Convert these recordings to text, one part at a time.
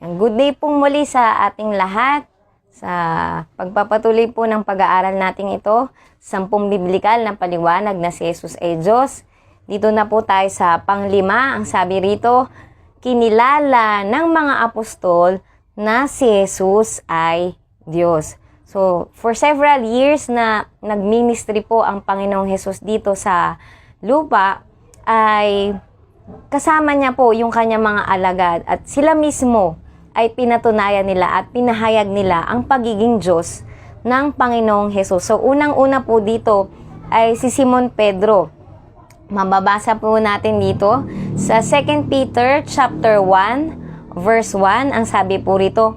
Good day pong muli sa ating lahat sa pagpapatuloy po ng pag-aaral natin ito, 10 biblikal na paliwanag na si Jesus ay Diyos. Dito na po tayo sa panglima. Ang sabi rito, kinilala ng mga apostol na si Jesus ay Diyos. So, for several years na nagministry po ang Panginoong Jesus dito sa lupa, ay kasama niya po yung kanyang mga alagad at sila mismo ay pinatunayan nila at pinahayag nila ang pagiging Diyos ng Panginoong Jesus. So, unang-una po dito ay si Simon Pedro. Mababasa po natin dito sa 2 Peter chapter 1, verse 1. Ang sabi po rito,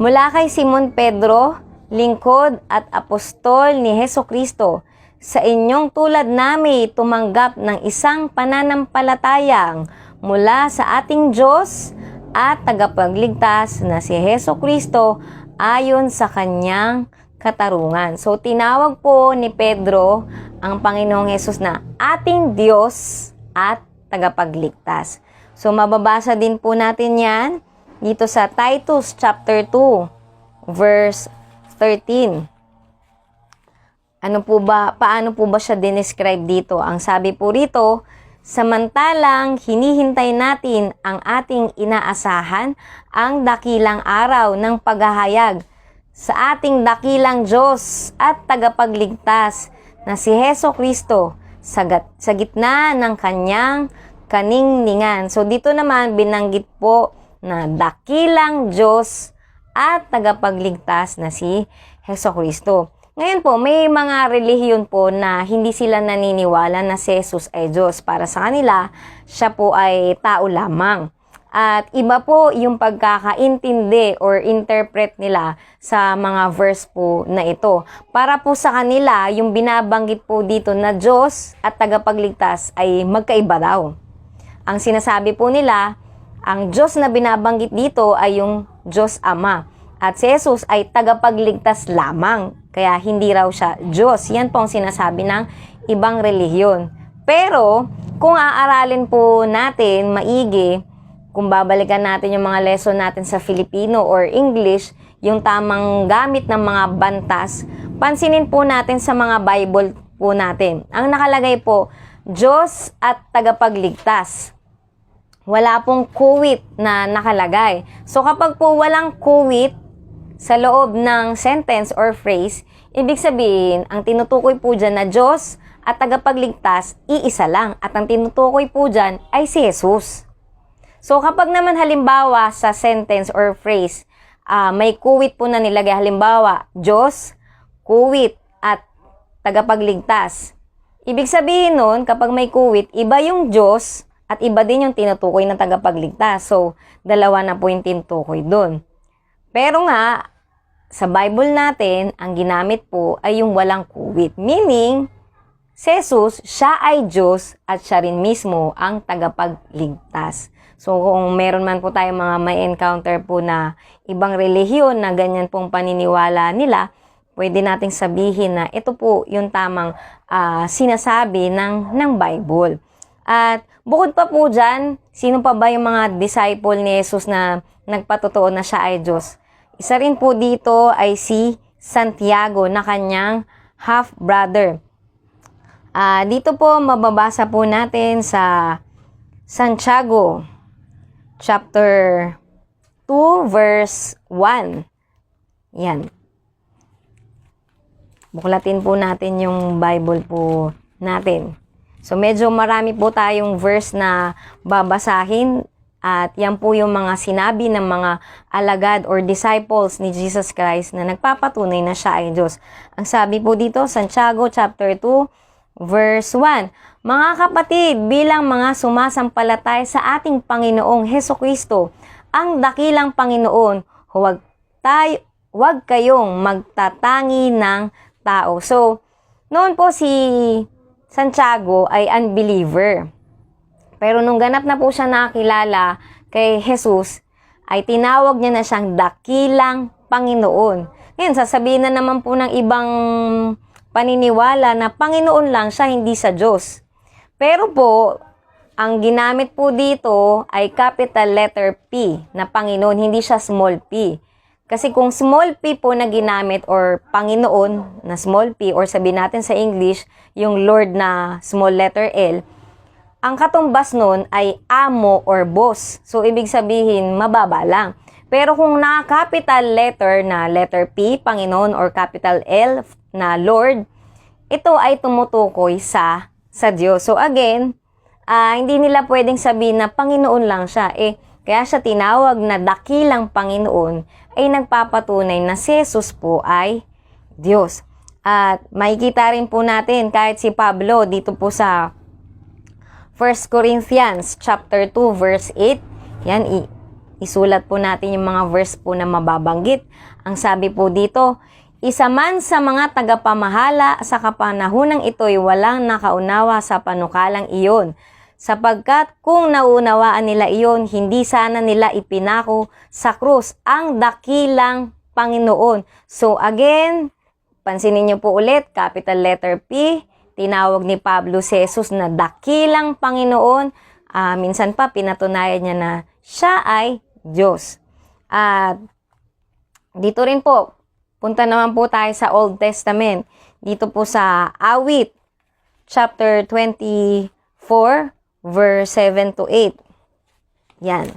mula kay Simon Pedro, lingkod at apostol ni Hesukristo, sa inyong tulad nami tumanggap ng isang pananampalatayang mula sa ating Diyos at tagapagligtas na si Hesukristo ayon sa kanyang katarungan. So, tinawag po ni Pedro ang Panginoong Jesus na ating Diyos at tagapagligtas. So, mababasa din po natin yan dito sa Titus chapter 2, verse 13. Paano po ba siya dinescribe dito? Ang sabi po rito, samantalang hinihintay natin ang ating inaasahan, ang dakilang araw ng paghahayag sa ating dakilang Diyos at tagapagligtas na si Hesukristo sa gitna ng kanyang kaningningan. So dito naman binanggit po na dakilang Diyos at tagapagligtas na si Hesukristo. Ngayon po, may mga relihiyon po na hindi sila naniniwala na si Jesus ay Diyos. Para sa kanila, siya po ay tao lamang. At iba po yung pagkakaintindi or interpret nila sa mga verse po na ito. Para po sa kanila, yung binabanggit po dito na Diyos at tagapagligtas ay magkaiba daw. Ang sinasabi po nila, ang Diyos na binabanggit dito ay yung Diyos Ama. At si Jesus ay tagapagligtas lamang. Kaya hindi raw siya Diyos. Yan po ang sinasabi ng ibang relihiyon. Pero, kung aaralin po natin maigi, kung babalikan natin yung mga lesson natin sa Filipino or English, yung tamang gamit ng mga bantas, pansinin po natin sa mga Bible po natin. Ang nakalagay po, Diyos at tagapagligtas. Wala pong kuwit na nakalagay. So kapag po walang kuwit sa loob ng sentence or phrase, ibig sabihin, ang tinutukoy po dyan na Diyos at tagapagligtas, iisa lang. At ang tinutukoy po dyan ay si Jesus. So kapag naman halimbawa sa sentence or phrase, may kuwit po na nilagay, halimbawa, Diyos, kuwit at tagapagligtas. Ibig sabihin nun, kapag may kuwit, iba yung Diyos at iba din yung tinutukoy ng tagapagligtas. So, dalawa na po yung tinutukoy dun. Pero nga, sa Bible natin, ang ginamit po ay yung walang kuwit. Meaning, si Jesus, siya ay Diyos at siya rin mismo ang tagapagligtas. So, kung meron man po tayong mga may encounter po na ibang relihiyon na ganyan pong paniniwala nila, pwede nating sabihin na ito po yung tamang sinasabi ng Bible. At bukod pa po dyan, sino pa ba yung mga disciple ni Jesus na nagpatotoo na siya ay Diyos? Isa rin po dito ay si Santiago na kanyang half-brother. Dito po mababasa po natin sa Santiago chapter 2 verse 1. Yan. Buklatin po natin yung Bible po natin. So medyo marami po tayong verse na babasahin. At yan po yung mga sinabi ng mga alagad or disciples ni Jesus Christ na nagpapatunay na siya ay Diyos. Ang sabi po dito, Santiago chapter 2, verse 1. Mga kapatid, bilang mga sumasampalatay sa ating Panginoong Hesukristo, ang dakilang Panginoon, huwag kayong magtatangi ng tao. So, noon po si Santiago ay unbeliever. Pero nung ganap na po siya nakilala kay Jesus, ay tinawag niya na siyang dakilang Panginoon. Ngayon, sasabihin na naman po ng ibang paniniwala na Panginoon lang siya, hindi sa Diyos. Pero po, ang ginamit po dito ay capital letter P na Panginoon, hindi siya small p. Kasi kung small p po na ginamit or Panginoon na small p or sabihin natin sa English, yung Lord na small letter L, ang katumbas nun ay amo or boss. So, ibig sabihin, mababa lang. Pero kung na-capital letter na letter P, Panginoon, or capital L na Lord, ito ay tumutukoy sa Diyos. So, again, hindi nila pwedeng sabihin na Panginoon lang siya. Kaya siya tinawag na dakilang Panginoon ay nagpapatunay na si Jesus po ay Diyos. At makikita rin po natin kahit si Pablo dito po sa 1 Corinthians chapter 2 verse 8. Yan, isulat po natin yung mga verse po na mababanggit. Ang sabi po dito, isa man sa mga tagapamahala sa kapanahunang ito'y walang nakaunawa sa panukalang iyon. Sapagkat kung naunawaan nila iyon, hindi sana nila ipinako sa krus ang dakilang Panginoon. So again, pansinin niyo po ulit, capital letter P, tinawag ni Pablo si Jesus na dakilang Panginoon. Minsan pa pinatunayan niya na siya ay Diyos. At dito rin po, punta naman po tayo sa Old Testament. Dito po sa Awit, chapter 24, verse 7 to 8. Yan.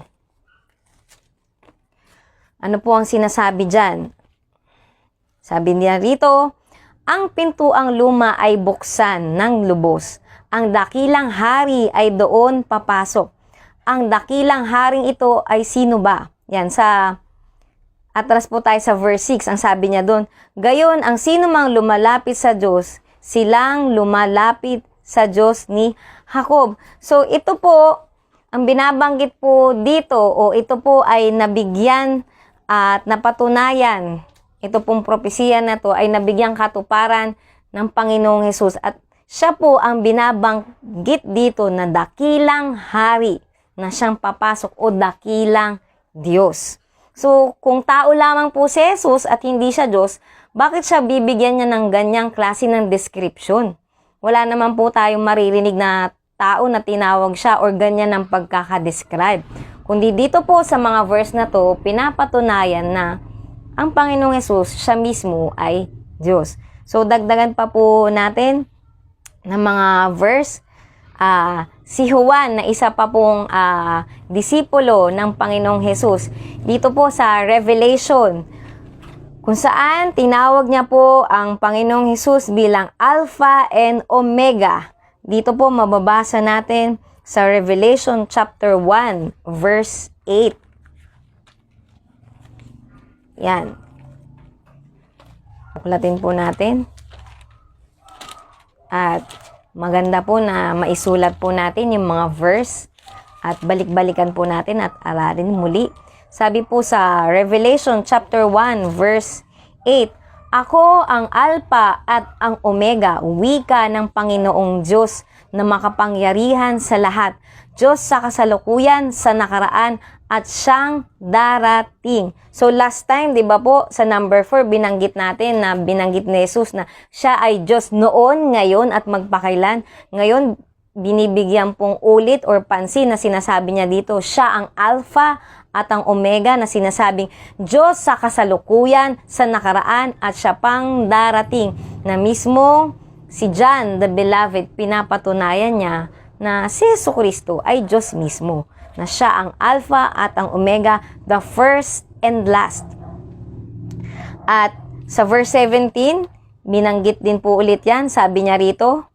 Ano po ang sinasabi dyan? Sabi niya rito, ang pintuang luma ay buksan ng lubos. Ang dakilang hari ay doon papasok. Ang dakilang haring ito ay sino ba? Yan, sa atras po tayo sa verse 6. Ang sabi niya doon, gayon ang sino mang lumalapit sa Diyos, silang lumalapit sa Diyos ni Jacob. So ito po, ang binabanggit po dito o ito po ay nabigyan at napatunayan. Ito pong propesiya na to ay nabigyang katuparan ng Panginoong Hesus at siya po ang binabanggit dito na dakilang hari na siyang papasok o dakilang Diyos. So kung tao lamang po si Jesus at hindi siya Diyos, bakit siya bibigyan niya ng ganyang klase ng description? Wala naman po tayong maririnig na tao na tinawag siya or ganyan ng pagkakadescribe. Kundi dito po sa mga verse na to, pinapatunayan na ang Panginoong Hesus, siya mismo ay Diyos. So dagdagan pa po natin ng mga verse. Si Juan na isa pa pong disipulo ng Panginoong Hesus. Dito po sa Revelation, kung saan tinawag niya po ang Panginoong Hesus bilang Alpha and Omega. Dito po mababasa natin sa Revelation chapter 1 verse 8. Yan. Buklatin po natin. At maganda po na maisulat po natin yung mga verse at balik-balikan po natin at aralin muli. Sabi po sa Revelation chapter 1 verse 8, ako ang Alpha at ang Omega, wika ng Panginoong Diyos na makapangyarihan sa lahat, Diyos sa kasalukuyan, sa nakaraan, at siyang darating. So last time, di ba po, sa number 4, binanggit ni Jesus na siya ay Diyos noon, ngayon, at magpakailan. Ngayon, binibigyan pong ulit or pansin na sinasabi niya dito, siya ang Alpha at ang Omega na sinasabing Diyos sa kasalukuyan, sa nakaraan, at siya pang darating. Na mismo si John the Beloved, pinapatunayan niya na si Jesucristo ay Diyos mismo. Na siya ang Alpha at ang Omega, the first and last. At sa verse 17, binanggit din po ulit yan. Sabi niya rito,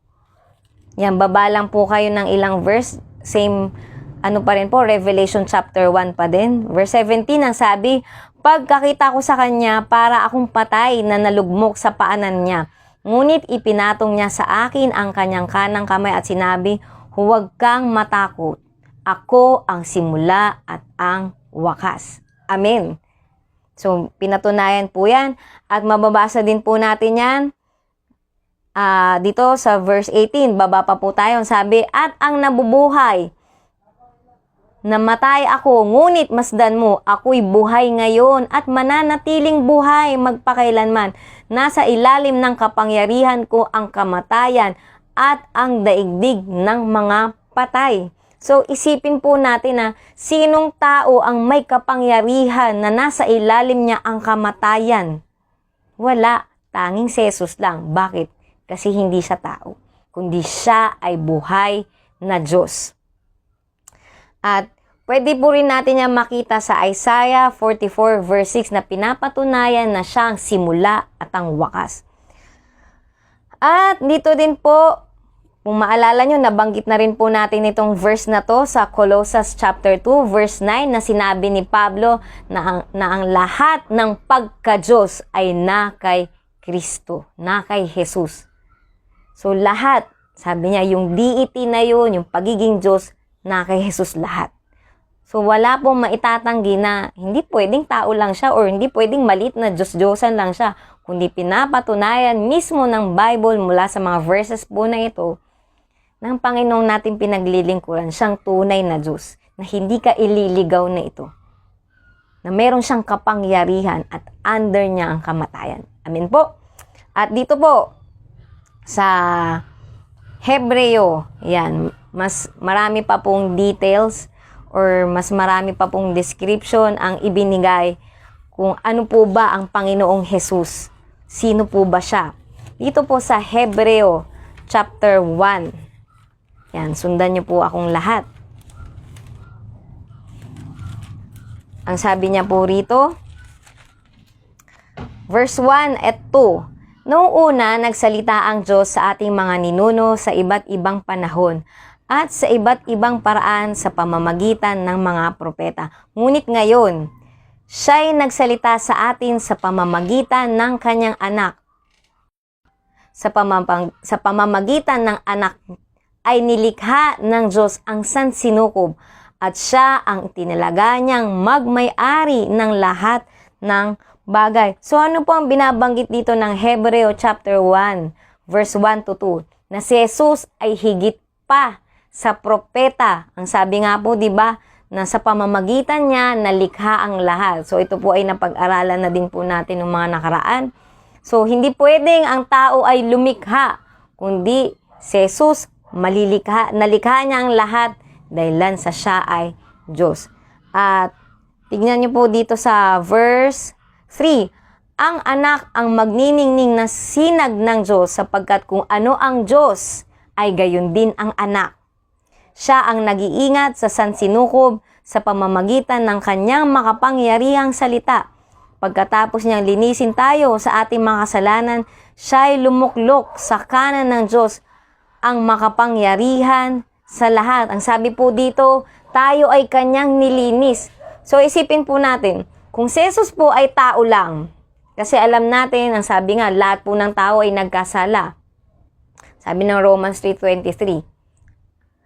yan, baba lang po kayo ng ilang verse. Same, pa rin po, Revelation chapter 1 pa din. Verse 17, ang sabi, pagkakita ko sa kanya, para akong patay na nalugmok sa paanan niya. Ngunit ipinatong niya sa akin ang kanyang kanang kamay at sinabi, huwag kang matakot. Ako ang simula at ang wakas. Amen. So, pinatunayan po yan. At mababasa din po natin yan. Dito sa verse 18, baba pa po tayo. Sabi, at ang nabubuhay, namatay ako, ngunit masdan mo, ako'y buhay ngayon at mananatiling buhay magpakailanman. Nasa ilalim ng kapangyarihan ko ang kamatayan at ang daigdig ng mga patay. So, isipin po natin na sinong tao ang may kapangyarihan na nasa ilalim niya ang kamatayan? Wala. Tanging si Jesus lang. Bakit? Kasi hindi siya tao, kundi siya ay buhay na Diyos. At pwede po rin natin yan makita sa Isaiah 44 verse 6 na pinapatunayan na siya ang simula at ang wakas. At dito din po, kung maalala nyo, nabanggit na rin po natin itong verse na to sa Colossus chapter 2 verse 9 na sinabi ni Pablo na ang lahat ng pagka-Diyos ay na kay Kristo, na kay Jesus. So lahat, sabi niya, yung deity na yun, yung pagiging Diyos, na kay Jesus lahat. So wala pong maitatanggi na hindi pwedeng tao lang siya or hindi pwedeng maliit na Diyos-Diyosan lang siya, kundi pinapatunayan mismo ng Bible mula sa mga verses po na ito ng Panginoong natin pinaglilingkuran, siyang tunay na Diyos, na hindi ka ililigaw na ito, na meron siyang kapangyarihan at under niya ang kamatayan. Amen po. At dito po, sa Hebreo, yan, mas marami pa pong details or mas marami pa pong description ang ibinigay kung ano po ba ang Panginoong Jesus. Sino po ba siya? Dito po sa Hebreo chapter 1. Yan, sundan niyo po akong lahat. Ang sabi niya po rito, verse 1 at 2. Noong una, nagsalita ang Diyos sa ating mga ninuno sa iba't ibang panahon at sa iba't ibang paraan sa pamamagitan ng mga propeta. Ngunit ngayon, siya'y nagsalita sa atin sa pamamagitan ng kanyang anak. Sa pamamagitan ng anak ay nilikha ng Diyos ang sansinukob at siya ang tinalaga niyang magmay-ari ng lahat ng bagay. So ano po ang binabanggit dito ng Hebreo chapter 1 verse 1 to 2? Na si Jesus ay higit pa sa propeta. Ang sabi nga po, 'di ba, na sa pamamagitan niya nalikha ang lahat. So ito po ay napag-aralan na din po natin ng mga nakaraan. So hindi pwedeng ang tao ay lumikha, kundi si Jesus nalikha niya ang lahat dahilan sa siya ay Diyos. At tignan niyo po dito sa verse 3, ang anak ang magniningning na sinag ng Diyos sapagkat kung ano ang Diyos ay gayon din ang anak. Siya ang nag-iingat sa sansinukob sa pamamagitan ng kanyang makapangyarihang salita. Pagkatapos niyang linisin tayo sa ating mga kasalanan, siya ay lumuklok sa kanan ng Diyos ang makapangyarihan sa lahat. Ang sabi po dito, tayo ay kanyang nilinis. So isipin po natin, kung si Jesus po ay tao lang, kasi alam natin, ang sabi nga, lahat po ng tao ay nagkasala. Sabi ng Romans 3:23.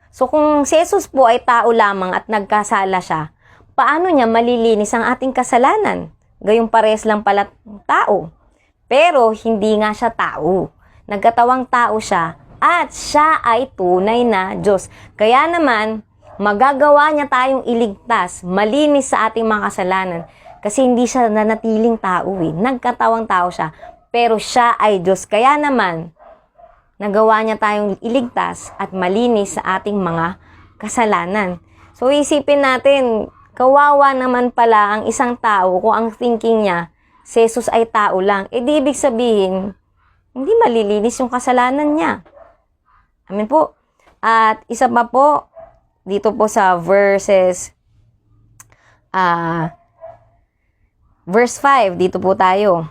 So kung si Jesus po ay tao lamang at nagkasala siya, paano niya malilinis ang ating kasalanan? Gayong pares lang pala tao. Pero hindi nga siya tao. Nagkatawang tao siya at siya ay tunay na Diyos. Kaya naman, magagawa niya tayong iligtas, malinis sa ating mga kasalanan. Kasi hindi siya nanatiling tao eh. Nagkatawang tao siya. Pero siya ay Diyos. Kaya naman, nagawa niya tayong iligtas at malinis sa ating mga kasalanan. So isipin natin, kawawa naman pala ang isang tao kung ang thinking niya, si Jesus ay tao lang. Eh di ibig sabihin, hindi malilinis yung kasalanan niya. Amen po. At isa pa po, dito po sa verse 5, dito po tayo.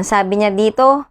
Sabi niya dito,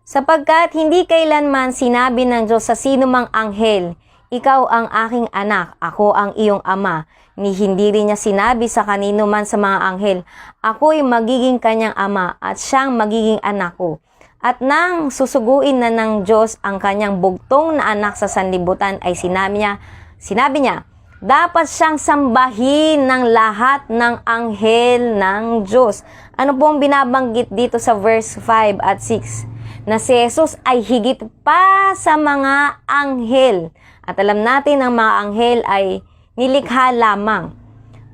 sapagkat hindi kailanman sinabi ng Diyos sa sino mang anghel, ikaw ang aking anak, ako ang iyong ama. Ni hindi rin niya sinabi sa kanino man sa mga anghel, ako'y magiging kanyang ama at siyang magiging anak ko. At nang susuguin na ng Diyos ang kanyang bugtong na anak sa sanlibutan ay sinabi niya, dapat siyang sambahin ng lahat ng anghel ng Diyos. Ano pong binabanggit dito sa verse 5 at 6? Na si Jesus ay higit pa sa mga anghel. At alam natin ang mga anghel ay nilikha lamang.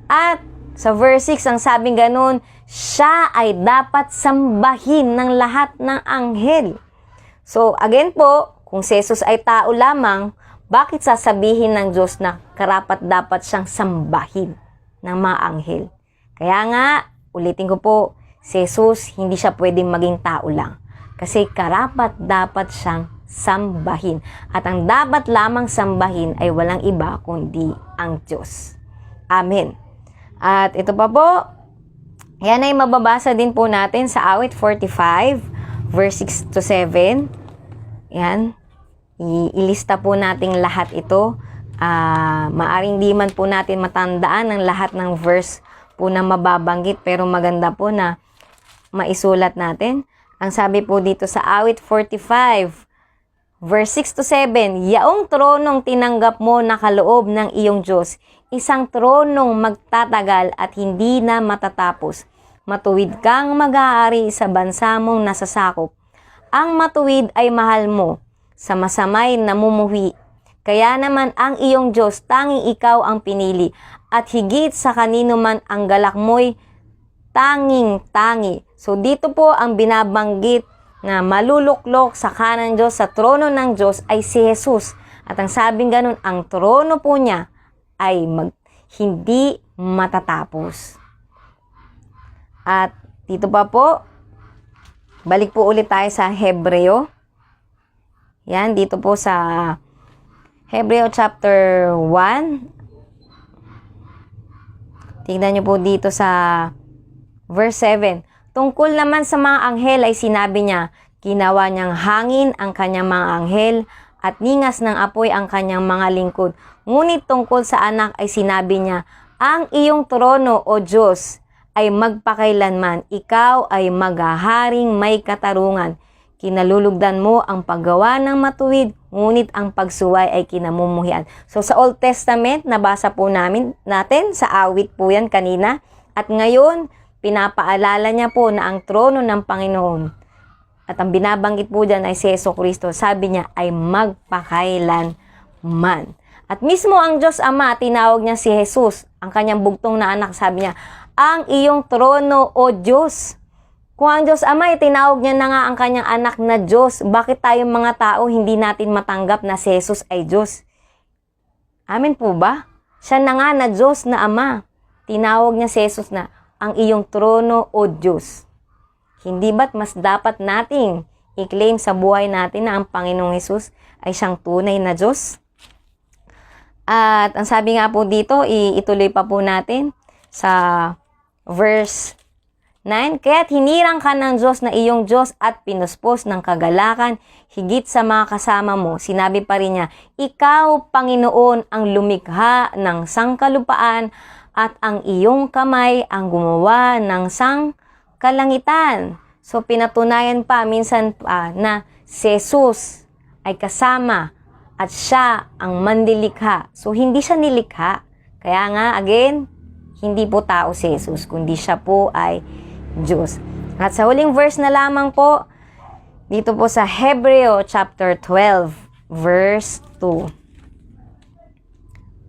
At sa verse 6 ang sabing ganun, siya ay dapat sambahin ng lahat ng anghel. So again po, kung si Jesus ay tao lamang, bakit sasabihin ng Diyos na karapat-dapat siyang sambahin ng mga anghel? Kaya nga, ulitin ko po, si Jesus hindi siya pwedeng maging tao lang. Kasi karapat-dapat siyang sambahin. At ang dapat lamang sambahin ay walang iba kundi ang Diyos. Amen. At ito pa po, yan ay mababasa din po natin sa awit 45, verse 6 to 7. Yan. Ilista po natin lahat ito. Maaring di man po natin matandaan ang lahat ng verse po na mababanggit, pero maganda po na maisulat natin. Ang sabi po dito sa awit 45, verse 6 to 7, yaong tronong tinanggap mo na kaloob ng iyong Diyos, isang tronong magtatagal at hindi na matatapos. Matuwid kang mag-aari sa bansa mong nasasakop. Ang matuwid ay mahal mo, sa masamay namumuhi. Kaya naman ang iyong Diyos, tanging ikaw ang pinili, at higit sa kanino man ang galak mo'y tanging-tangi. So dito po ang binabanggit na maluluklok sa kanan Diyos, sa trono ng Diyos ay si Jesus. At ang sabing ganun, ang trono po niya ay hindi matatapos. At dito pa po, balik po ulit tayo sa Hebreo. Yan, dito po sa Hebreo chapter 1. Tingnan nyo po dito sa verse 7. Tungkol naman sa mga anghel ay sinabi niya, ginawa niyang hangin ang kanyang mga anghel at ningas ng apoy ang kanyang mga lingkod. Ngunit tungkol sa anak ay sinabi niya, ang iyong trono o Diyos ay magpakailanman, ikaw ay maghaharing may katarungan. Kinalulugdan mo ang paggawa ng matuwid, ngunit ang pagsuway ay kinamumuhian. So sa Old Testament, nabasa po natin sa awit po yan kanina. At ngayon, pinapaalala niya po na ang trono ng Panginoon at ang binabanggit po dyan ay si Jesucristo. Sabi niya ay magpakailanman. At mismo ang Diyos Ama, tinawag niya si Jesus, ang kanyang bugtong na anak. Sabi niya, ang iyong trono o Diyos. Kung ang Diyos Ama, tinawag niya na nga ang kanyang anak na Diyos, bakit tayong mga tao hindi natin matanggap na si Jesus ay Diyos? Amen po ba? Siya na nga na Diyos na Ama. Tinawag niya si Jesus na ang iyong trono o Diyos. Hindi ba't mas dapat nating i-claim sa buhay natin na ang Panginoong Jesus ay siyang tunay na Diyos? At ang sabi nga po dito, ituloy pa po natin sa verse 9, kaya't hinirang ka ng Diyos na iyong Diyos at pinuspos ng kagalakan higit sa mga kasama mo. Sinabi pa rin niya, ikaw, Panginoon, ang lumikha ng sangkalupaan at ang iyong kamay ang gumawa ng sangkalangitan. So pinatunayan pa minsan na si Jesus ay kasama at siya ang mandilikha. So hindi siya nilikha. Kaya nga, again, hindi po tao si Jesus, kundi siya po ay Diyos. At sa huling verse na lamang po, dito po sa Hebreo chapter 12, verse 2.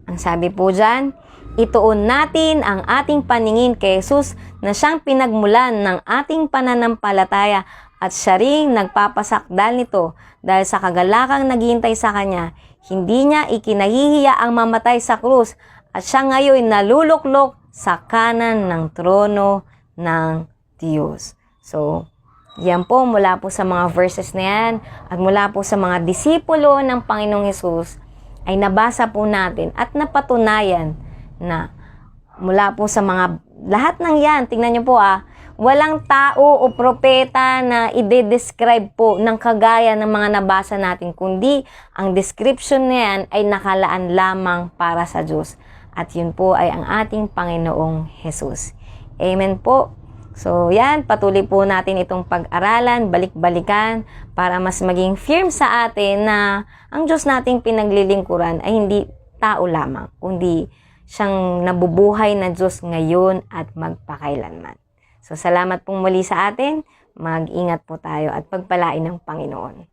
Ang sabi po dyan, ituon natin ang ating paningin kay Jesus na siyang pinagmulan ng ating pananampalataya at siya ring nagpapasakdal nito dahil sa kagalakang naghihintay sa kanya. Hindi niya ikinahihiya ang mamatay sa krus at siya ngayon naluluklok sa kanan ng trono ng Diyos. So, yan po mula po sa mga verses na yan at mula po sa mga disipulo ng Panginoong Hesus ay nabasa po natin at napatunayan na mula po sa mga lahat ng yan, tingnan nyo po walang tao o propeta na ide-describe po ng kagaya ng mga nabasa natin, kundi ang description na yan ay nakalaan lamang para sa Diyos. At yun po ay ang ating Panginoong Hesus. Amen po. So yan, patuloy po natin itong pag-aralan, balik-balikan, para mas maging firm sa atin na ang Diyos nating pinaglilingkuran ay hindi tao lamang, kundi siyang nabubuhay na Diyos ngayon at magpakailanman. So salamat pong muli sa atin, mag-ingat po tayo at pagpalain ng Panginoon.